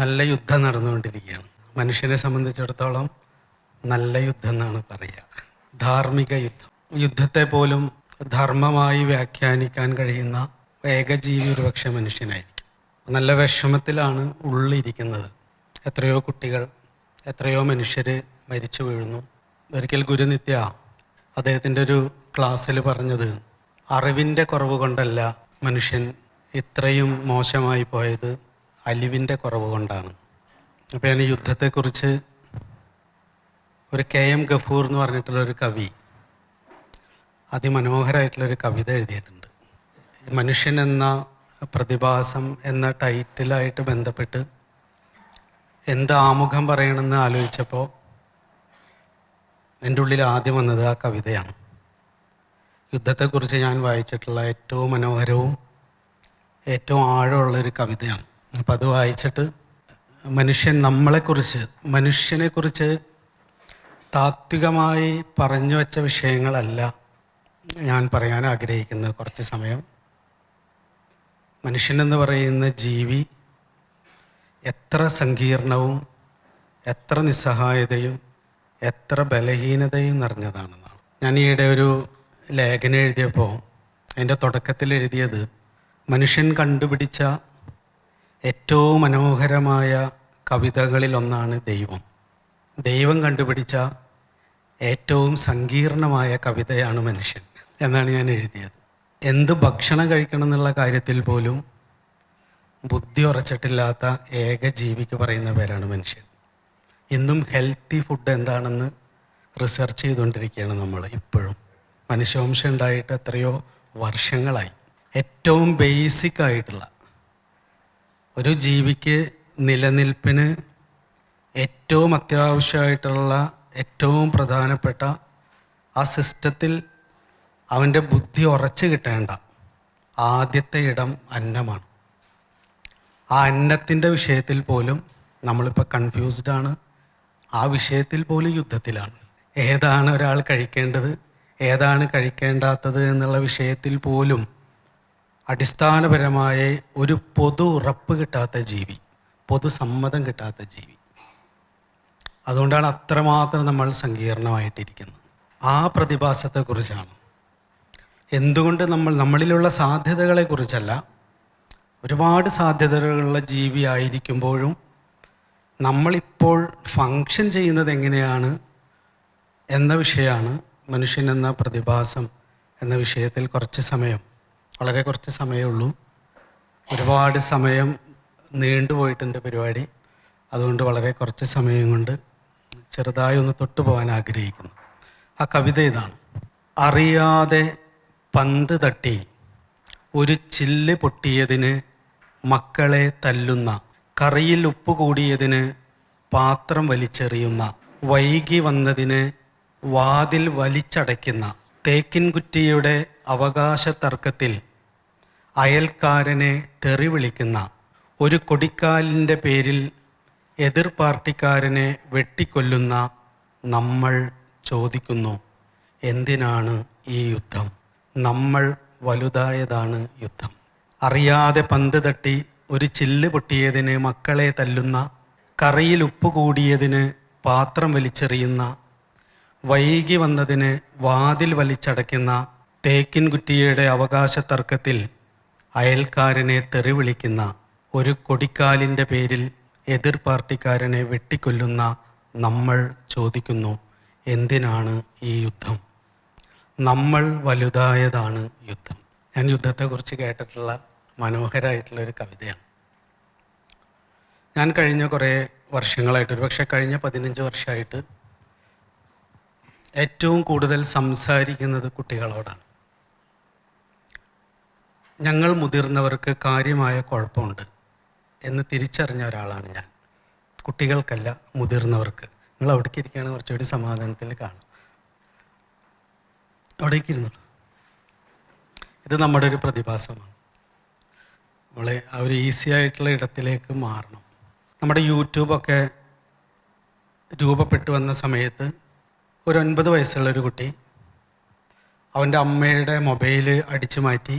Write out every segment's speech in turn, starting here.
നല്ല യുദ്ധം നടന്നുകൊണ്ടിരിക്കുകയാണ്. മനുഷ്യനെ സംബന്ധിച്ചിടത്തോളം നല്ല യുദ്ധം എന്നാണ് പറയുക. ധാർമ്മിക യുദ്ധം. യുദ്ധത്തെ പോലും ധർമ്മമായി വ്യാഖ്യാനിക്കാൻ കഴിയുന്ന ഏകജീവി ഒരുപക്ഷെ മനുഷ്യനായിരിക്കും. നല്ല വിഷമത്തിലാണ് ഉള്ളിരിക്കുന്നത്. എത്രയോ കുട്ടികൾ, എത്രയോ മനുഷ്യർ മരിച്ചു വീഴുന്നു. ഒരിക്കൽ ഗുരുനിത്യ അദ്ദേഹത്തിൻ്റെ ഒരു ക്ലാസ്സിൽ പറഞ്ഞത്, അറിവിൻ്റെ കുറവ് കൊണ്ടല്ല മനുഷ്യൻ ഇത്രയും മോശമായി പോയത്, അലിവിൻ്റെ കുറവ് കൊണ്ടാണ്. അപ്പോൾ ഞാൻ യുദ്ധത്തെക്കുറിച്ച് ഒരു KM ഗഫൂർ എന്ന് പറഞ്ഞിട്ടുള്ളൊരു കവി അതിമനോഹരമായിട്ടുള്ളൊരു കവിത എഴുതിയിട്ടുണ്ട്. മനുഷ്യൻ എന്ന പ്രതിഭാസം എന്ന ടൈറ്റിലായിട്ട് ബന്ധപ്പെട്ട് എന്ത് ആമുഖം പറയണമെന്ന് ആലോചിച്ചപ്പോൾ എൻ്റെ ഉള്ളിൽ ആദ്യം വന്നത് ആ കവിതയാണ്. യുദ്ധത്തെക്കുറിച്ച് ഞാൻ വായിച്ചിട്ടുള്ള ഏറ്റവും മനോഹരവും ഏറ്റവും ആഴമുള്ളൊരു കവിതയാണ്. അപ്പം അത് വായിച്ചിട്ട് മനുഷ്യനെക്കുറിച്ച് താത്വികമായി പറഞ്ഞു വച്ച വിഷയങ്ങളല്ല ഞാൻ പറയാൻ ആഗ്രഹിക്കുന്നത്. കുറച്ച് സമയം മനുഷ്യനെന്ന് പറയുന്ന ജീവി എത്ര സങ്കീർണവും എത്ര നിസ്സഹായതയും എത്ര ബലഹീനതയും നിറഞ്ഞതാണെന്നാണ്. ഞാൻ ഈയിടെ ഒരു ലേഖനം എഴുതിയപ്പോൾ അതിൻ്റെ തുടക്കത്തിൽ എഴുതിയത്, മനുഷ്യൻ കണ്ടുപിടിച്ച ഏറ്റവും മനോഹരമായ കവിതകളിലൊന്നാണ് ദൈവം. ദൈവം കണ്ടുപിടിച്ച ഏറ്റവും സങ്കീർണമായ കവിതയാണ് മനുഷ്യൻ എന്നാണ് ഞാൻ എഴുതിയത്. എന്ത് ഭക്ഷണം കഴിക്കണം എന്നുള്ള കാര്യത്തിൽ പോലും ബുദ്ധി ഉറച്ചിട്ടില്ലാത്ത ഏക ജീവിക്ക് പറയുന്ന പേരാണ് മനുഷ്യൻ. ഇന്നും ഹെൽത്തി ഫുഡ് എന്താണെന്ന് റിസർച്ച് ചെയ്തുകൊണ്ടിരിക്കുകയാണ് നമ്മൾ. ഇപ്പോഴും മനുഷ്യവംശം ഉണ്ടായിട്ട് എത്രയോ വർഷങ്ങളായി. ഏറ്റവും ബേസിക് ആയിട്ടുള്ള ഒരു ജീവിക്ക് നിലനിൽപ്പിന് ഏറ്റവും അത്യാവശ്യമായിട്ടുള്ള ഏറ്റവും പ്രധാനപ്പെട്ട ആ സിസ്റ്റത്തിൽ അവൻ്റെ ബുദ്ധി ഉറച്ചു കിട്ടേണ്ട ആദ്യത്തെ ഇടം അന്നമാണ്. ആ അന്നത്തിൻ്റെ വിഷയത്തിൽ പോലും നമ്മളിപ്പോൾ കൺഫ്യൂസ്ഡാണ്. ആ വിഷയത്തിൽ പോലും യുദ്ധത്തിലാണ്. ഏതാണ് ഒരാൾ കഴിക്കേണ്ടത്, ഏതാണ് കഴിക്കേണ്ടാത്തത് എന്നുള്ള വിഷയത്തിൽ പോലും അടിസ്ഥാനപരമായ ഒരു പൊതു ഉറപ്പ് കിട്ടാത്ത ജീവി, പൊതു സമ്മതം കിട്ടാത്ത ജീവി. അതുകൊണ്ടാണ് അത്രമാത്രം നമ്മൾ സങ്കീർണമായിട്ടിരിക്കുന്നത്. ആ പ്രതിഭാസത്തെക്കുറിച്ചാണ്. എന്തുകൊണ്ട് നമ്മളിലുള്ള സാധ്യതകളെക്കുറിച്ചല്ല, ഒരുപാട് സാധ്യതകളുള്ള ജീവി ആയിരിക്കുമ്പോഴും നമ്മളിപ്പോൾ ഫങ്ഷൻ ചെയ്യുന്നത് എങ്ങനെയാണ് എന്ന വിഷയമാണ് മനുഷ്യൻ എന്ന പ്രതിഭാസം എന്ന വിഷയത്തിൽ വളരെ കുറച്ച് സമയമേ ഒരുപാട് സമയം നീണ്ടുപോയിട്ടുണ്ട് പരിപാടി. അതുകൊണ്ട് വളരെ കുറച്ച് സമയം കൊണ്ട് ചെറുതായി ഒന്ന് തൊട്ടുപോകാൻ ആഗ്രഹിക്കുന്നു. ആ കവിത ഇതാണ്. അറിയാതെ പന്ത് തട്ടി ഒരു ചില്ല് പൊട്ടിയതിന് മക്കളെ തല്ലുന്ന, കറിയിൽ ഉപ്പ് കൂടിയതിന് പാത്രം വലിച്ചെറിയുന്ന, വൈകി വന്നതിന് വാതിൽ വലിച്ചടയ്ക്കുന്ന, തേക്കിൻകുറ്റിയുടെ അവകാശ തർക്കത്തിൽ അയൽക്കാരനെ തെറി വിളിക്കുന്ന, ഒരു കൊടിക്കാലിൻ്റെ പേരിൽ എതിർ പാർട്ടിക്കാരനെ വെട്ടിക്കൊല്ലുന്ന നമ്മൾ ചോദിക്കുന്നു, എന്തിനാണ് ഈ യുദ്ധം? നമ്മൾ വലുതായതാണ് യുദ്ധം. അറിയാതെ പന്ത് തട്ടി ഒരു ചില്ല് പൊട്ടിയതിന് മക്കളെ തല്ലുന്ന, കറിയിൽ ഉപ്പ് കൂടിയതിന് പാത്രം വലിച്ചെറിയുന്ന, വൈകി വന്നതിന് വാതിൽ വലിച്ചടയ്ക്കുന്ന, തേക്കിൻകുറ്റിയുടെ അവകാശ തർക്കത്തിൽ അയൽക്കാരനെ തെറി വിളിക്കുന്ന, ഒരു കൊടിക്കാലിൻ്റെ പേരിൽ എതിർ പാർട്ടിക്കാരനെ വെട്ടിക്കൊല്ലുന്ന നമ്മൾ ചോദിക്കുന്നു, എന്തിനാണ് ഈ യുദ്ധം? നമ്മൾ വലുതായതാണ് യുദ്ധം. ഞാൻ യുദ്ധത്തെക്കുറിച്ച് കേട്ടിട്ടുള്ള മനോഹരമായിട്ടുള്ളൊരു കവിതയാണ്. ഞാൻ കഴിഞ്ഞ കുറേ വർഷങ്ങളായിട്ട്, ഒരുപക്ഷെ കഴിഞ്ഞ 15 വർഷമായിട്ട് ഏറ്റവും കൂടുതൽ സംസാരിക്കുന്നത് കുട്ടികളോടാണ്. ഞങ്ങൾ മുതിർന്നവർക്ക് കാര്യമായ കുഴപ്പമുണ്ട് എന്ന് തിരിച്ചറിഞ്ഞ ഒരാളാണ് ഞാൻ. കുട്ടികൾക്കല്ല, മുതിർന്നവർക്ക്. നിങ്ങൾ അവിടേക്ക് ഇരിക്കുകയാണ് കുറച്ചുകൂടി സമാധാനത്തിൽ കാണും. അവിടേക്ക് ഇരുന്നുള്ളൂ. ഇത് നമ്മുടെ ഒരു പ്രതിഭാസമാണ്. നമ്മൾ ആ ഒരു ഈസി ആയിട്ടുള്ള ഇടത്തിലേക്ക് മാറണം. നമ്മുടെ യൂട്യൂബൊക്കെ രൂപപ്പെട്ടു വന്ന സമയത്ത് ഒരു 9 വയസ്സുള്ളൊരു കുട്ടി അവൻ്റെ അമ്മയുടെ മൊബൈൽ അടിച്ചു മാറ്റി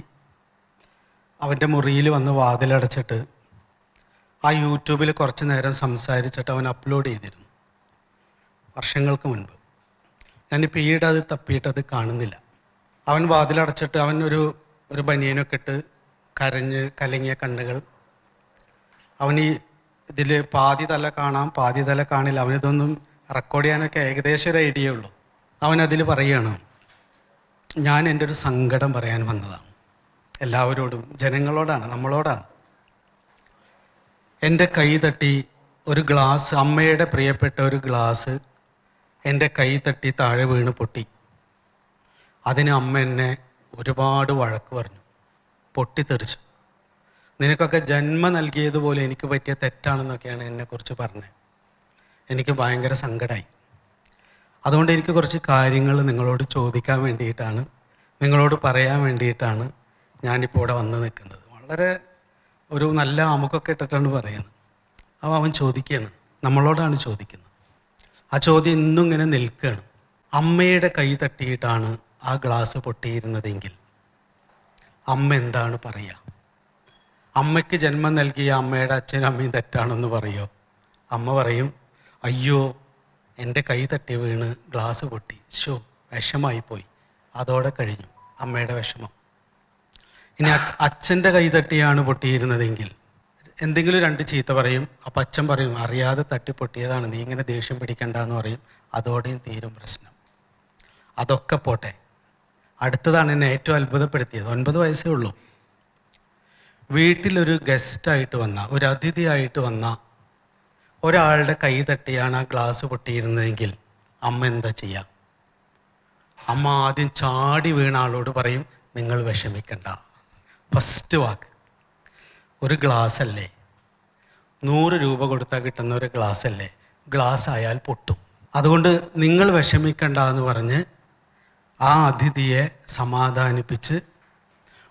അവൻ്റെ മുറിയിൽ വന്ന് വാതിലടച്ചിട്ട് ആ യൂട്യൂബിൽ കുറച്ച് നേരം സംസാരിച്ചിട്ട് അവൻ അപ്ലോഡ് ചെയ്തിരുന്നു വർഷങ്ങൾക്ക് മുൻപ്. ഞാനിപ്പോൾ ഈയിടെ അത് തപ്പിയിട്ട് അത് കാണുന്നില്ല. അവൻ വാതിലടച്ചിട്ട് അവൻ ഒരു ബനിയനൊക്കെ ഇട്ട് കരഞ്ഞ് കലങ്ങിയ കണ്ണുകൾ. അവൻ ഇതിൽ പാതി തല കാണാം, പാതി തല കാണില്ല. അവനിതൊന്നും റെക്കോർഡ് ചെയ്യാനൊക്കെ ഏകദേശം ഒരു ഐഡിയ ഉള്ളൂ. അവനതിൽ പറയുകയാണ്, ഞാൻ എൻ്റെ ഒരു സങ്കടം പറയാൻ വന്നതാണ്, എല്ലാവരോടും, ജനങ്ങളോടാണ്, നമ്മളോടാണ്. എൻ്റെ കൈ തട്ടി ഒരു ഗ്ലാസ്, അമ്മയുടെ പ്രിയപ്പെട്ട ഒരു ഗ്ലാസ് എൻ്റെ കൈ തട്ടി താഴെ വീണ് പൊട്ടി. അതിന് അമ്മ എന്നെ ഒരുപാട് വഴക്ക് പറഞ്ഞു, പൊട്ടിത്തെറിച്ചു. നിനക്കൊക്കെ ജന്മം നൽകിയതുപോലെ എനിക്ക് പറ്റിയ തെറ്റാണെന്നൊക്കെയാണ് എന്നെക്കുറിച്ച് പറഞ്ഞത്. എനിക്ക് ഭയങ്കര സങ്കടമായി. അതുകൊണ്ട് എനിക്ക് കുറച്ച് കാര്യങ്ങൾ നിങ്ങളോട് ചോദിക്കാൻ വേണ്ടിയിട്ടാണ്, നിങ്ങളോട് പറയാൻ വേണ്ടിയിട്ടാണ് ഞാനിപ്പോൾ ഇവിടെ വന്ന് നിൽക്കുന്നത്. വളരെ ഒരു നല്ല അമുക്കൊക്കെ ഇട്ടിട്ടാണ് പറയുന്നത്. അപ്പോൾ അവൻ ചോദിക്കുകയാണ്, നമ്മളോടാണ് ചോദിക്കുന്നത്. ആ ചോദ്യം ഇന്നും ഇങ്ങനെ നിൽക്കുകയാണ്. അമ്മയുടെ കൈ തട്ടിയിട്ടാണ് ആ ഗ്ലാസ് പൊട്ടിയിരുന്നതെങ്കിൽ അമ്മ എന്താണ് പറയുക? അമ്മയ്ക്ക് ജന്മം നൽകിയ അമ്മയുടെ അച്ഛനും അമ്മയും തെറ്റാണെന്ന് പറയുമോ? അമ്മ പറയും, അയ്യോ എൻ്റെ കൈ തട്ടി വീണ് ഗ്ലാസ് പൊട്ടി, വിഷമായിപ്പോയി, അതോടെ കഴിഞ്ഞു അമ്മയുടെ വിഷമം. ഇനി അച്ഛൻ്റെ കൈ തട്ടിയാണ് പൊട്ടിയിരുന്നതെങ്കിൽ എന്തെങ്കിലും രണ്ട് ചീത്ത പറയും. അപ്പം അച്ഛൻ പറയും, അറിയാതെ തട്ടി പൊട്ടിയതാണ്, നീ ഇങ്ങനെ ദേഷ്യം പിടിക്കണ്ടെന്ന് പറയും. അതോടെയും തീരും പ്രശ്നം. അതൊക്കെ പോട്ടെ, അടുത്തതാണ് എന്നെ ഏറ്റവും അത്ഭുതപ്പെടുത്തിയത്. 9 വയസ്സേ ഉള്ളൂ. വീട്ടിലൊരു ഗസ്റ്റായിട്ട് വന്ന, ഒരു അതിഥിയായിട്ട് വന്ന ഒരാളുടെ കൈ തട്ടിയാണ് ആ ഗ്ലാസ് പൊട്ടിയിരുന്നതെങ്കിൽ അമ്മ എന്താ ചെയ്യുക? അമ്മ ആദ്യം ചാടി വീണ ആളോട് പറയും, നിങ്ങൾ വിഷമിക്കണ്ട. ഫസ്റ്റ് വാക്ക്, ഒരു ഗ്ലാസ് അല്ലേ, 100 രൂപ കൊടുത്താൽ കിട്ടുന്ന ഒരു ഗ്ലാസ് അല്ലേ, ഗ്ലാസ് ആയാൽ പൊട്ടും, അതുകൊണ്ട് നിങ്ങൾ വിഷമിക്കണ്ട എന്ന് പറഞ്ഞ് ആ അതിഥിയെ സമാധാനിപ്പിച്ച്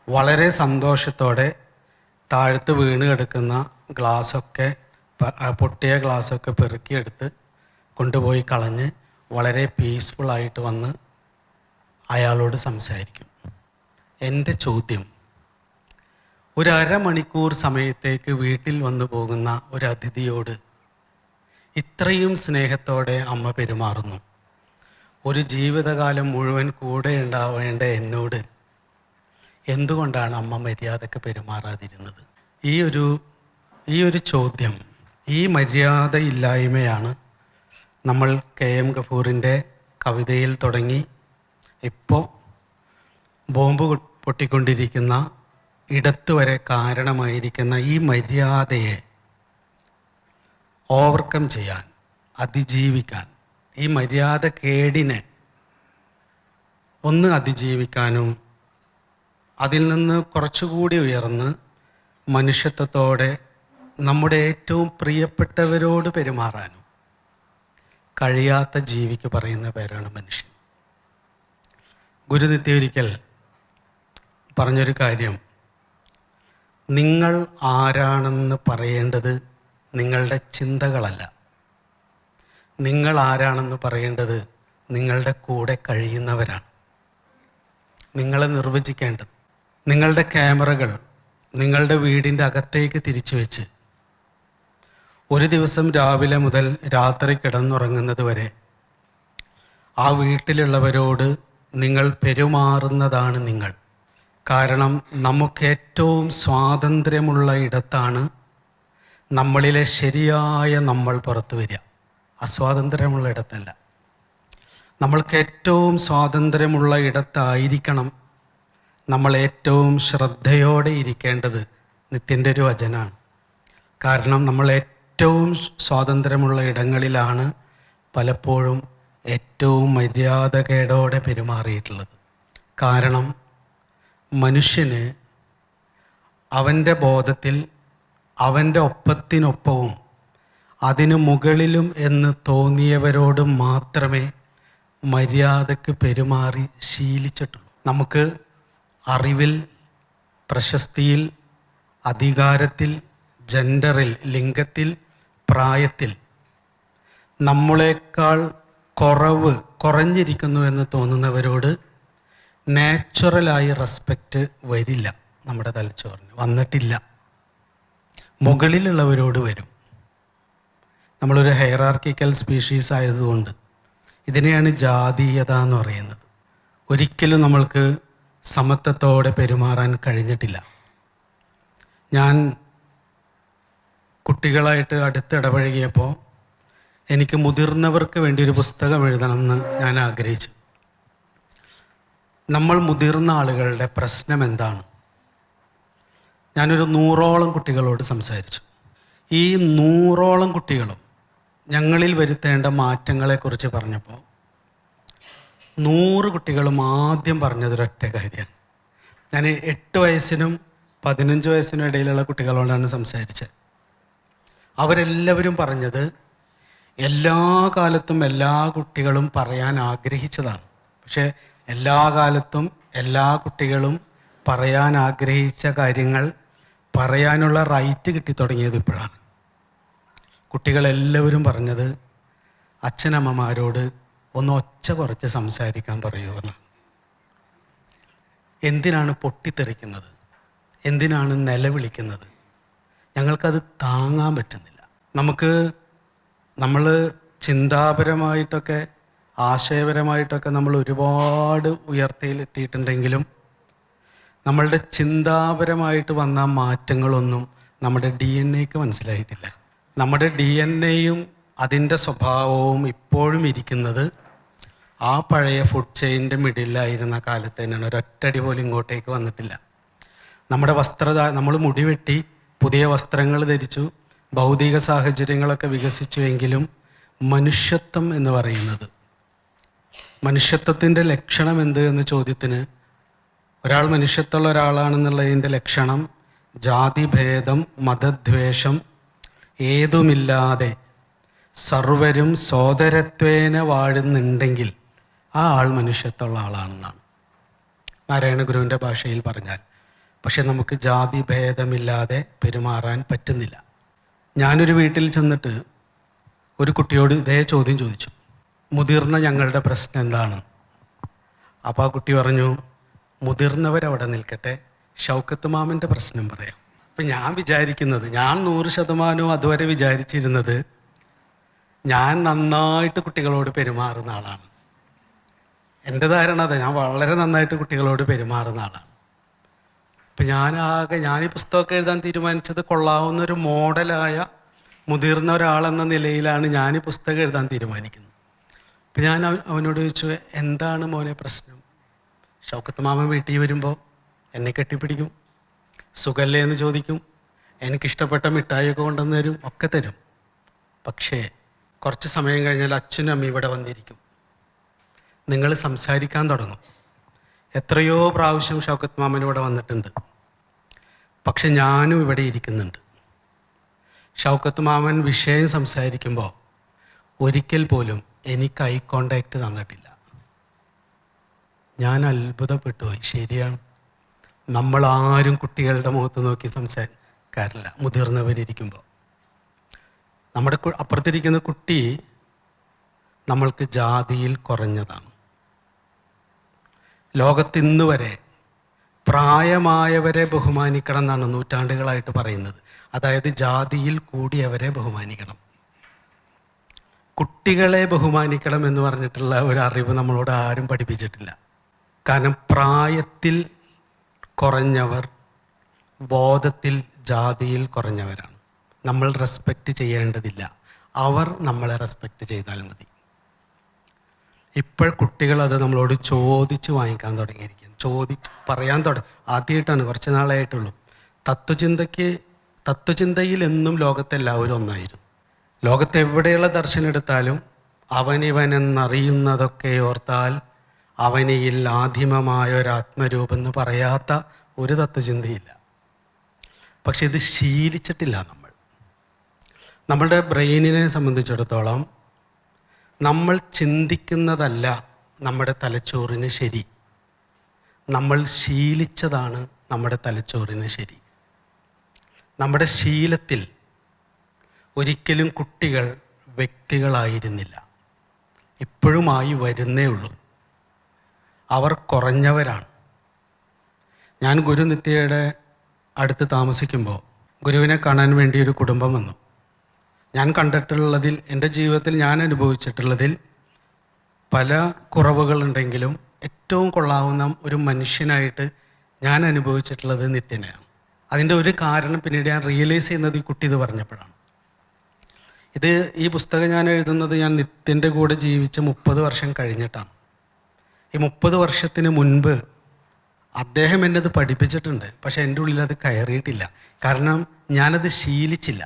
വളരെ സന്തോഷത്തോടെ താഴത്ത് വീണ് കിടക്കുന്ന ഗ്ലാസ്സൊക്കെ, പൊട്ടിയ ഗ്ലാസ്സൊക്കെ പെറുക്കിയെടുത്ത് കൊണ്ടുപോയി കളഞ്ഞ് വളരെ പീസ്ഫുള്ളായിട്ട് വന്ന് അയാളോട് സംസാരിക്കും. എൻ്റെ ചോദ്യം, ഒരു അരമണിക്കൂർ സമയത്തേക്ക് വീട്ടിൽ വന്നു പോകുന്ന ഒരു അതിഥിയോട് ഇത്രയും സ്നേഹത്തോടെ അമ്മ പെരുമാറുന്നു. ഒരു ജീവിതകാലം മുഴുവൻ കൂടെ ഉണ്ടാവേണ്ട എന്നോട് എന്തുകൊണ്ടാണ് അമ്മ മര്യാദക്ക് പെരുമാറാതിരുന്നത്? ഈ ഒരു ചോദ്യം, ഈ മര്യാദയില്ലായ്മയാണ് നമ്മൾ KM ഗഫൂറിൻ്റെ കവിതയിൽ തുടങ്ങി ഇപ്പോൾ ബോംബ് പൊട്ടിക്കൊണ്ടിരിക്കുന്ന ഇടത്ത് വരെ കാരണമായിരിക്കുന്ന ഈ മര്യാദയെ ഓവർകം ചെയ്യാൻ, അതിജീവിക്കാൻ, ഈ മര്യാദ കേടിനെ ഒന്ന് അതിജീവിക്കാനും അതിൽ നിന്ന് കുറച്ചുകൂടി ഉയർന്ന് മനുഷ്യത്വത്തോടെ നമ്മുടെ ഏറ്റവും പ്രിയപ്പെട്ടവരോട് പെരുമാറാനും കഴിയാത്ത ജീവിക്ക് പറയുന്ന പേരാണ് മനുഷ്യൻ. ഗുരുനിത്യ ഒരിക്കൽ പറഞ്ഞൊരു കാര്യം, നിങ്ങൾ ആരാണെന്ന് പറയേണ്ടത് നിങ്ങളുടെ ചിന്തകളല്ല, നിങ്ങൾ ആരാണെന്ന് പറയേണ്ടത് നിങ്ങളുടെ കൂടെ കഴിയുന്നവരാണ്. നിങ്ങളെ നിർവചിക്കേണ്ടത്, നിങ്ങളുടെ ക്യാമറകൾ നിങ്ങളുടെ വീടിൻ്റെ അകത്തേക്ക് തിരിച്ചു വെച്ച് ഒരു ദിവസം രാവിലെ മുതൽ രാത്രി കിടന്നുറങ്ങുന്നത് വരെ ആ വീട്ടിലുള്ളവരോട് നിങ്ങൾ പെരുമാറുന്നതാണ് നിങ്ങൾ. കാരണം നമുക്ക് ഏറ്റവും സ്വാതന്ത്ര്യമുള്ള ഇടത്താണ് നമ്മളിലെ ശരിയായ നമ്മൾ പുറത്തു വരിക, അസ്വാതന്ത്ര്യമുള്ള ഇടത്തല്ല. നമ്മൾക്ക് ഏറ്റവും സ്വാതന്ത്ര്യമുള്ള ഇടത്തായിരിക്കണം നമ്മൾ ഏറ്റവും ശ്രദ്ധയോടെ ഇരിക്കേണ്ടത്. നിത്യൻ്റെ ഒരു വചനാണ്. കാരണം നമ്മൾ ഏറ്റവും സ്വാതന്ത്ര്യമുള്ള ഇടങ്ങളിലാണ് പലപ്പോഴും ഏറ്റവും മര്യാദകേടോടെ പെരുമാറിയിട്ടുള്ളത്. കാരണം മനുഷ്യന് അവൻ്റെ ബോധത്തിൽ അവൻ്റെ ഒപ്പത്തിനൊപ്പവും അതിനു മുകളിലും എന്ന് തോന്നിയവരോട് മാത്രമേ മര്യാദക്ക് പെരുമാറി ശീലിച്ചിട്ടുള്ളൂ. നമുക്ക് അറിവിൽ, പ്രശസ്തിയിൽ, അധികാരത്തിൽ, ജെൻഡറിൽ, ലിംഗത്തിൽ, പ്രായത്തിൽ നമ്മളെക്കാൾ കുറഞ്ഞിരിക്കുന്നു എന്ന് തോന്നുന്നവരോട് നാച്ചുറലായി റെസ്പെക്റ്റ് വരില്ല. നമ്മുടെ തലച്ചോറിന് വന്നിട്ടില്ല. മുകളിലുള്ളവരോട് വരും. നമ്മളൊരു ഹൈറാർക്കിക്കൽ സ്പീഷീസ് ആയതുകൊണ്ട് ഇതിനെയാണ് ജാതീയത എന്ന് പറയുന്നത്. ഒരിക്കലും നമ്മൾക്ക് സമത്വത്തോടെ പെരുമാറാൻ കഴിഞ്ഞിട്ടില്ല. ഞാൻ കുട്ടികളായിട്ട് അടുത്തിടപഴകിയപ്പോൾ എനിക്ക് മുതിർന്നവർക്ക് വേണ്ടി ഒരു പുസ്തകം എഴുതണമെന്ന് ഞാൻ ആഗ്രഹിച്ചു. നമ്മൾ മുതിർന്ന ആളുകളുടെ പ്രശ്നം എന്താണ്? ഞാനൊരു 100ഓളം കുട്ടികളോട് സംസാരിച്ചു. ഈ 100ഓളം കുട്ടികളും ഞങ്ങളിൽ വരുത്തേണ്ട മാറ്റങ്ങളെക്കുറിച്ച് പറഞ്ഞപ്പോൾ 100 കുട്ടികളും ആദ്യം പറഞ്ഞതൊരൊറ്റ കാര്യമാണ്. ഞാൻ 8 വയസ്സിനും 15 വയസ്സിനും ഇടയിലുള്ള കുട്ടികളോടാണ് സംസാരിച്ചത്. അവരെല്ലാവരും പറഞ്ഞത് എല്ലാ കാലത്തും എല്ലാ കുട്ടികളും പറയാൻ ആഗ്രഹിച്ചതാണ്. പക്ഷേ എല്ലാ കാലത്തും എല്ലാ കുട്ടികളും പറയാൻ ആഗ്രഹിച്ച കാര്യങ്ങൾ പറയാനുള്ള റൈറ്റ് കിട്ടിത്തുടങ്ങിയത് ഇപ്പോഴാണ്. കുട്ടികളെല്ലാവരും പറഞ്ഞത് അച്ഛനമ്മമാരോട് ഒന്ന് ഒച്ച കുറച്ച് സംസാരിക്കാൻ പറയുമെന്ന്. എന്തിനാണ് പൊട്ടിത്തെറിക്കുന്നത്? എന്തിനാണ് നിലവിളിക്കുന്നത്? ഞങ്ങൾക്കത് താങ്ങാൻ പറ്റുന്നില്ല. നമ്മൾ ചിന്താപരമായിട്ടൊക്കെ ആശയപരമായിട്ടൊക്കെ നമ്മൾ ഒരുപാട് ഉയർച്ചയിലെത്തിയിട്ടുണ്ടെങ്കിലും നമ്മളുടെ ചിന്താപരമായിട്ട് വന്ന മാറ്റങ്ങളൊന്നും നമ്മുടെ DNA മനസ്സിലായിട്ടില്ല. നമ്മുടെ DNA അതിൻ്റെ സ്വഭാവവും ഇപ്പോഴും ഇരിക്കുന്നത് ആ പഴയ ഫുഡ് ചെയിൻ്റെ മിഡിലായിരുന്ന കാലത്ത് തന്നെയാണ്. ഒരൊറ്റടി പോലും ഇങ്ങോട്ടേക്ക് വന്നിട്ടില്ല. നമ്മുടെ നമ്മൾ മുടി വെട്ടി പുതിയ വസ്ത്രങ്ങൾ ധരിച്ചു, ഭൗതിക സാഹചര്യങ്ങളൊക്കെ വികസിച്ചുവെങ്കിലും മനുഷ്യത്വം എന്ന് പറയുന്നത്, മനുഷ്യത്വത്തിൻ്റെ ലക്ഷണം എന്ത് എന്ന ചോദ്യത്തിന് ഒരാൾ മനുഷ്യത്വമുള്ള ഒരാളാണെന്നുള്ളതിൻ്റെ ലക്ഷണം ജാതിഭേദം മതദ്വേഷം ഏതുമില്ലാതെ സർവരും സോദരത്വേന വാഴുന്നുണ്ടെങ്കിൽ ആ ആൾ മനുഷ്യത്വമുള്ള ആളാണെന്നാണ് നാരായണ ഗുരുവിൻ്റെ ഭാഷയിൽ പറഞ്ഞാൽ. പക്ഷെ നമുക്ക് ജാതി ഭേദമില്ലാതെ പെരുമാറാൻ പറ്റുന്നില്ല. ഞാനൊരു വീട്ടിൽ ചെന്നിട്ട് ഒരു കുട്ടിയോട് ഇതേ ചോദ്യം ചോദിച്ചു, മുതിർന്ന ഞങ്ങളുടെ പ്രശ്നം എന്താണ്? അപ്പോൾ ആ കുട്ടി പറഞ്ഞു, മുതിർന്നവരവിടെ നിൽക്കട്ടെ, ഷൗക്കത്ത് മാമൻ്റെ പ്രശ്നം പറയാം. അപ്പം ഞാൻ വിചാരിക്കുന്നത്, ഞാൻ 100% അതുവരെ വിചാരിച്ചിരുന്നത് ഞാൻ നന്നായിട്ട് കുട്ടികളോട് പെരുമാറുന്ന ആളാണ്. എൻ്റെ ധാരണ അതെ, ഞാൻ വളരെ നന്നായിട്ട് കുട്ടികളോട് പെരുമാറുന്ന ആളാണ്. അപ്പം ഞാൻ ഈ പുസ്തകമൊക്കെ എഴുതാൻ തീരുമാനിച്ചത് കൊള്ളാവുന്നൊരു മോഡലായ മുതിർന്ന ഒരാളെന്ന നിലയിലാണ് ഞാൻ ഈ പുസ്തകം എഴുതാൻ തീരുമാനിക്കുന്നത്. അപ്പം ഞാൻ അവനോട് ചോദിച്ചു, എന്താണ് മോനെ പ്രശ്നം? ഷൗക്കത്ത് മാമൻ വീട്ടിൽ വരുമ്പോൾ എന്നെ കെട്ടിപ്പിടിക്കും, സുഖല്ലേ എന്ന് ചോദിക്കും, എനിക്കിഷ്ടപ്പെട്ട മിഠായിയൊക്കെ കൊണ്ടുവന്ന് തരും, ഒക്കെ തരും. പക്ഷേ കുറച്ച് സമയം കഴിഞ്ഞാൽ അച്ഛനും അമ്മയും ഇവിടെ വന്നിരിക്കും, നിങ്ങൾ സംസാരിക്കാൻ തുടങ്ങും. എത്രയോ പ്രാവശ്യം ഷൗക്കത്ത് മാമൻ ഇവിടെ വന്നിട്ടുണ്ട്, പക്ഷെ ഞാനും ഇവിടെ ഇരിക്കുന്നുണ്ട്. ഷൗക്കത്ത് മാമൻ വിഷയം സംസാരിക്കുമ്പോൾ ഒരിക്കൽ പോലും എനിക്ക് ഐ കോണ്ടാക്റ്റ് തന്നിട്ടില്ല. ഞാൻ അത്ഭുതപ്പെട്ടു പോയി. ശരിയാണ്, നമ്മളാരും കുട്ടികളുടെ മുഖത്ത് നോക്കി സംസാരിക്കാറില്ല മുതിർന്നവരിയ്ക്കുമ്പോൾ. നമ്മുടെ അപ്പുറത്തിരിക്കുന്ന കുട്ടി നമ്മൾക്ക് ജാതിയിൽ കുറഞ്ഞതാണ്. ലോകത്തിന്ന് വരെ പ്രായമായവരെ ബഹുമാനിക്കണം എന്നാണ് നൂറ്റാണ്ടുകളായിട്ട് പറയുന്നത്. അതായത് ജാതിയിൽ കൂടിയവരെ ബഹുമാനിക്കണം. കുട്ടികളെ ബഹുമാനിക്കണം എന്ന് പറഞ്ഞിട്ടുള്ള ഒരു അറിവ് നമ്മളോട് ആരും പഠിപ്പിച്ചിട്ടില്ല. കാരണം പ്രായത്തിൽ കുറഞ്ഞവർ ബോധത്തിൽ ജാതിയിൽ കുറഞ്ഞവരാണ്. നമ്മൾ റെസ്പെക്റ്റ് ചെയ്യേണ്ടതില്ല, അവർ നമ്മളെ റെസ്പെക്റ്റ് ചെയ്താൽ മതി. ഇപ്പോൾ കുട്ടികൾ അത് നമ്മളോട് ചോദിച്ച് വാങ്ങിക്കാൻ തുടങ്ങിയിരിക്കുകയാണ്. പറയാൻ ആദ്യമായിട്ടാണ്, കുറച്ച് നാളായിട്ടുള്ളൂ. തത്വചിന്തയിൽ എന്നും ലോകത്തെല്ലാവരും ഒന്നായിരുന്നു. ലോകത്തെവിടെയുള്ള ദർശനം എടുത്താലും അവനിവനെന്നറിയുന്നതൊക്കെ ഓർത്താൽ അവനിയിൽ ആദിമമായ ഒരാത്മരൂപം എന്ന് പറയാത്ത ഒരു തത്വചിന്തയില്ല. പക്ഷെ ഇത് ശീലിച്ചിട്ടില്ല നമ്മളുടെ ബ്രെയിനിനെ സംബന്ധിച്ചിടത്തോളം നമ്മൾ ചിന്തിക്കുന്നതല്ല നമ്മുടെ തലച്ചോറിന് ശരി, നമ്മൾ ശീലിച്ചതാണ് നമ്മുടെ തലച്ചോറിന് ശരി. നമ്മുടെ ശീലത്തിൽ ഒരിക്കലും കുട്ടികൾ വ്യക്തികളായിരുന്നില്ല, ഇപ്പോഴുമായി വരുന്നേ ഉള്ളൂ. അവർ കുറഞ്ഞവരാണ്. ഞാൻ ഗുരുനിത്യയുടെ അടുത്ത് താമസിക്കുമ്പോൾ ഗുരുവിനെ കാണാൻ വേണ്ടി ഒരു കുടുംബം വന്നു. ഞാൻ കണ്ടിട്ടുള്ളതിൽ, എൻ്റെ ജീവിതത്തിൽ ഞാൻ അനുഭവിച്ചിട്ടുള്ളതിൽ പല കുറവുകളുണ്ടെങ്കിലും ഏറ്റവും കൊള്ളാവുന്ന ഒരു മനുഷ്യനായിട്ട് ഞാൻ അനുഭവിച്ചിട്ടുള്ളത് നിത്യനെയാണ്. അതിൻ്റെ ഒരു കാരണം പിന്നീട് ഞാൻ റിയലൈസ് ചെയ്യുന്നത് ഈ കുട്ടി ഇത് പറഞ്ഞപ്പോഴാണ്. ഈ പുസ്തകം ഞാൻ എഴുതുന്നത് ഞാൻ നിത്യൻ്റെ കൂടെ ജീവിച്ച 30 വർഷം കഴിഞ്ഞിട്ടാണ്. ഈ 30 വർഷത്തിന് മുൻപ് അദ്ദേഹം എന്നത് പഠിപ്പിച്ചിട്ടുണ്ട്, പക്ഷെ എൻ്റെ ഉള്ളിൽ അത് കയറിയിട്ടില്ല. കാരണം ഞാനത് ശീലിച്ചില്ല.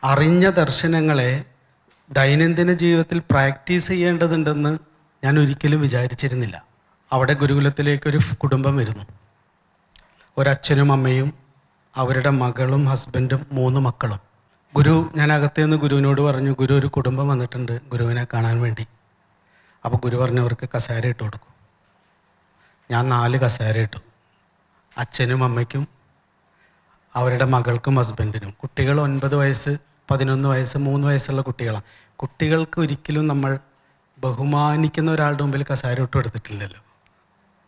അറിഞ്ഞ ദർശനങ്ങളെ ദൈനംദിന ജീവിതത്തിൽ പ്രാക്ടീസ് ചെയ്യേണ്ടതുണ്ടെന്ന് ഞാൻ ഒരിക്കലും വിചാരിച്ചിരുന്നില്ല. അവിടെ ഗുരുകുലത്തിലേക്കൊരു കുടുംബം വരുന്നു. ഒരച്ഛനും അമ്മയും അവരുടെ മകളും ഹസ്ബൻഡും 3 മക്കളും. ഞാൻ അകത്തു നിന്ന് ഗുരുവിനോട് പറഞ്ഞു, ഗുരു ഒരു കുടുംബം വന്നിട്ടുണ്ട് ഗുരുവിനെ കാണാൻ വേണ്ടി. അപ്പോൾ ഗുരു പറഞ്ഞവർക്ക് കസേര ഇട്ട് കൊടുക്കും. ഞാൻ 4 കസേര ഇട്ടു. അച്ഛനും അമ്മയ്ക്കും അവരുടെ മകൾക്കും ഹസ്ബൻഡിനും. കുട്ടികൾ 9 വയസ്സ് 11 വയസ്സ് 3 വയസ്സുള്ള കുട്ടികളാണ്. കുട്ടികൾക്ക് ഒരിക്കലും നമ്മൾ ബഹുമാനിക്കുന്ന ഒരാളുടെ മുമ്പിൽ കസേര ഇട്ട് കൊടുത്തിട്ടില്ലല്ലോ.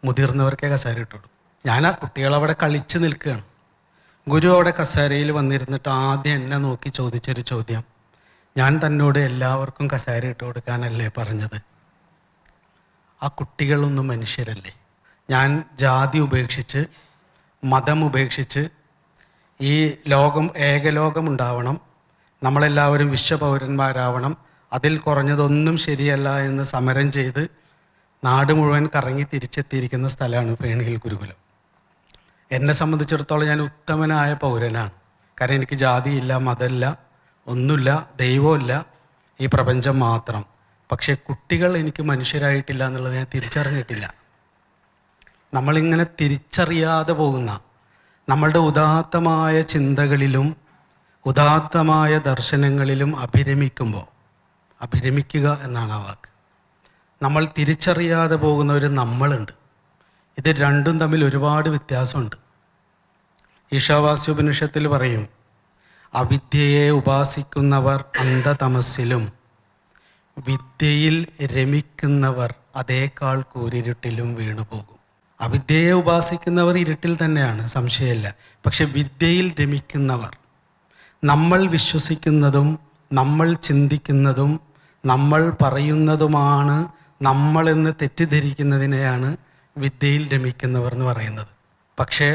മുതിർന്നവർക്കേ കസേര ഇട്ട് കൊടുക്കും. ഞാൻ ആ കുട്ടികളവിടെ കളിച്ച് നിൽക്കുകയാണ്. ഗുരു അവിടെ കസേരയിൽ വന്നിരുന്നിട്ട് ആദ്യം എന്നെ നോക്കി ചോദിച്ചൊരു ചോദ്യം, ഞാൻ തന്നോട് എല്ലാവർക്കും കസേര ഇട്ട് കൊടുക്കാനല്ലേ പറഞ്ഞത്? ആ കുട്ടികളൊന്നും മനുഷ്യരല്ലേ? ഞാൻ ജാതി ഉപേക്ഷിച്ച് മതം ഉപേക്ഷിച്ച് ഈ ഏകലോകം ഉണ്ടാവണം, നമ്മളെല്ലാവരും വിശ്വപൗരന്മാരാവണം, അതിൽ കുറഞ്ഞതൊന്നും ശരിയല്ല എന്ന് സമരം ചെയ്ത് നാട് മുഴുവൻ കറങ്ങി തിരിച്ചെത്തിയിരിക്കുന്ന സ്ഥലമാണ് ഫേൺഹിൽ ഗുരുകുലം. എന്നെ സംബന്ധിച്ചിടത്തോളം ഞാൻ ഉത്തമനായ പൗരനാണ്. കാരണം എനിക്ക് ജാതിയില്ല, മതമില്ല, ഒന്നുമില്ല, ദൈവമില്ല, ഈ പ്രപഞ്ചം മാത്രം. പക്ഷേ കുട്ടികൾ എനിക്ക് മനുഷ്യരായിട്ടില്ല എന്നുള്ളത് ഞാൻ തിരിച്ചറിഞ്ഞിട്ടില്ല. നമ്മളിങ്ങനെ തിരിച്ചറിയാതെ പോകുന്ന നമ്മളുടെ ഉദാത്തമായ ചിന്തകളിലും ഉദാത്തമായ ദർശനങ്ങളിലും അഭിരമിക്കുക എന്നാണ് ആ വാക്ക്. നമ്മൾ തിരിച്ചറിയാതെ പോകുന്ന ഒരു നമ്മളുണ്ട്. ഇത് രണ്ടും തമ്മിൽ ഒരുപാട് വ്യത്യാസമുണ്ട്. ഈശാവാസ്യോപനിഷത്തിൽ പറയും, അവിദ്യയെ ഉപാസിക്കുന്നവർ അന്ധതമസ്സിലും വിദ്യയിൽ രമിക്കുന്നവർ അതേക്കാൾ കൂരിരുട്ടിലും വീണുപോകും. അവിദ്യയെ ഉപാസിക്കുന്നവർ ഇരുട്ടിൽ തന്നെയാണ്, സംശയമില്ല. പക്ഷെ വിദ്യയിൽ രമിക്കുന്നവർ, നമ്മൾ വിശ്വസിക്കുന്നതും നമ്മൾ ചിന്തിക്കുന്നതും നമ്മൾ പറയുന്നതുമാണ് നമ്മളെന്ന് തെറ്റിദ്ധരിക്കുന്നതിനെയാണ് വിദ്യയിൽ രമിക്കുന്നവർ എന്ന് പറയുന്നത്. പക്ഷേ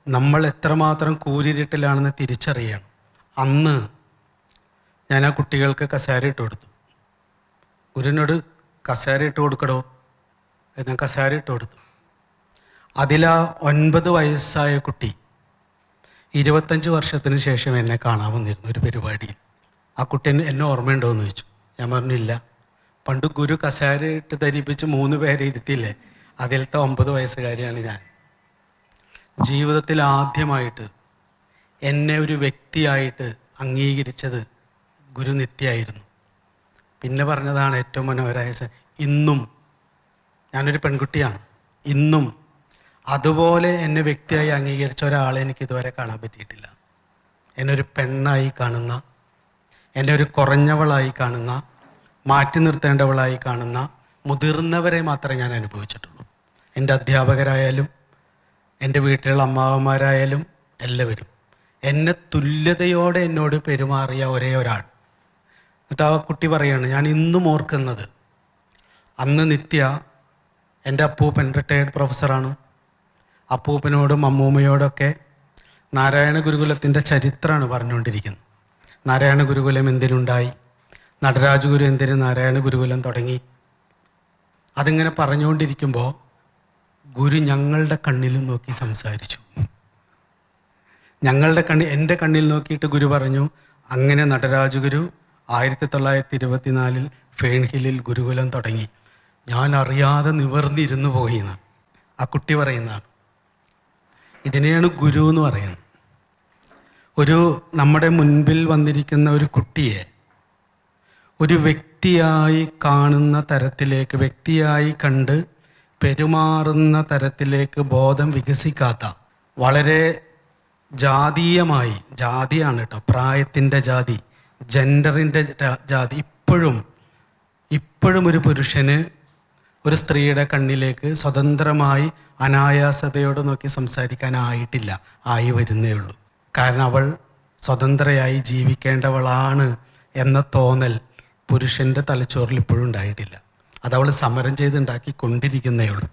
നമ്മൾ എത്രമാത്രം കൂരിരുട്ടിലാണെന്ന് തിരിച്ചറിയണം. അന്ന് ഞാൻ ആ കുട്ടികൾക്ക് കസേര ഇട്ട് കൊടുത്തു. ഗുരുവിനോട് കസേര ഇട്ട് കൊടുക്കടോ എന്ന് കസേര ഇട്ട് കൊടുത്തു. അതിലാ 9 വയസ്സായ കുട്ടി 25 വർഷത്തിന് ശേഷം എന്നെ കാണാൻ വന്നിരുന്നു ഒരു പരിപാടിയിൽ. ആ കുട്ടി എന്നെ ഓർമ്മയുണ്ടോ എന്ന് ചോദിച്ചു. ഞാൻ പറഞ്ഞില്ല. പണ്ട് ഗുരു കസേര ഇട്ട് ധരിപ്പിച്ച് 3 പേരെ ഇരുത്തിയില്ലേ, അതിലത്തെ 9 വയസ്സുകാരിയാണ് ഞാൻ. ജീവിതത്തിൽ ആദ്യമായിട്ട് എന്നെ ഒരു വ്യക്തിയായിട്ട് അംഗീകരിച്ചത് ഗുരു നിത്യയായിരുന്നു. പിന്നെ പറഞ്ഞതാണ് ഏറ്റവും മനോഹരമായ, ഇന്നും ഞാനൊരു പെൺകുട്ടിയാണ്, ഇന്നും അതുപോലെ എന്നെ വ്യക്തിയായി അംഗീകരിച്ച ഒരാളെ എനിക്ക് ഇതുവരെ കാണാൻ പറ്റിയിട്ടില്ല. എന്നെ ഒരു പെണ്ണായി കാണുന്ന, എന്നെ ഒരു കുറഞ്ഞവളായി കാണുന്ന, മാറ്റി നിർത്തേണ്ടവളായി കാണുന്ന മുതിർന്നവരെ മാത്രമേ ഞാൻ അനുഭവിച്ചിട്ടുള്ളൂ. എൻ്റെ അധ്യാപകരായാലും എൻ്റെ വീട്ടിലുള്ള അമ്മാവന്മാരായാലും എല്ലാവരും എന്നെ തുല്യതയോടെ എന്നോട് പെരുമാറിയ ഒരേ ഒരാൾ. എന്നിട്ട് ആ കുട്ടി പറയാണ്, ഞാൻ ഇന്നും ഓർക്കുന്നത്, അന്ന് നിത്യ എൻ്റെ അപ്പൂപ്പൻ റിട്ടയേർഡ് പ്രൊഫസറാണ്. അപ്പൂപ്പനോടും അമ്മൂമ്മയോടൊക്കെ നാരായണ ഗുരുകുലത്തിൻ്റെ ചരിത്രമാണ് പറഞ്ഞുകൊണ്ടിരിക്കുന്നത്. നാരായണ ഗുരുകുലം എന്തിനുണ്ടായി, നടരാജ ഗുരു എന്തിന് നാരായണ ഗുരുകുലം തുടങ്ങി, അതിങ്ങനെ പറഞ്ഞുകൊണ്ടിരിക്കുമ്പോൾ ഗുരു ഞങ്ങളുടെ കണ്ണിലും നോക്കി സംസാരിച്ചു. എൻ്റെ കണ്ണിൽ നോക്കിയിട്ട് ഗുരു പറഞ്ഞു, അങ്ങനെ നടരാജ ഗുരു 1924 ഫേൺഹില്ലിൽ ഗുരുകുലം തുടങ്ങി. ഞാൻ അറിയാതെ നിവർന്നിരുന്നു പോയിന്ന് ആ കുട്ടി പറയുന്നതാണ്. ഇതിനെയാണ് ഗുരു എന്ന് പറയുന്നത്. നമ്മുടെ മുൻപിൽ വന്നിരിക്കുന്ന ഒരു കുട്ടിയെ ഒരു വ്യക്തിയായി കാണുന്ന തരത്തിലേക്ക്, വ്യക്തിയായി കണ്ട് പെരുമാറുന്ന തരത്തിലേക്ക് ബോധം വികസിക്കാത്ത, വളരെ ജാതീയമായി, ജാതിയാണ് കേട്ടോ, പ്രായത്തിൻ്റെ ജാതി, ജെൻഡറിൻ്റെ ജാതി, ഇപ്പോഴും ഒരു പുരുഷന് ഒരു സ്ത്രീയുടെ കണ്ണിലേക്ക് സ്വതന്ത്രമായി അനായാസതയോട് നോക്കി സംസാരിക്കാനായിട്ടില്ല, ആയി വരുന്നേ ഉള്ളൂ. കാരണം അവൾ സ്വതന്ത്രയായി ജീവിക്കേണ്ടവളാണ് എന്ന തോന്നൽ പുരുഷൻ്റെ തലച്ചോറിൽ ഇപ്പോഴും ഉണ്ടായിട്ടില്ല. അതവൾ സമരം ചെയ്തുണ്ടാക്കി കൊണ്ടിരിക്കുന്നേ ഉള്ളൂ.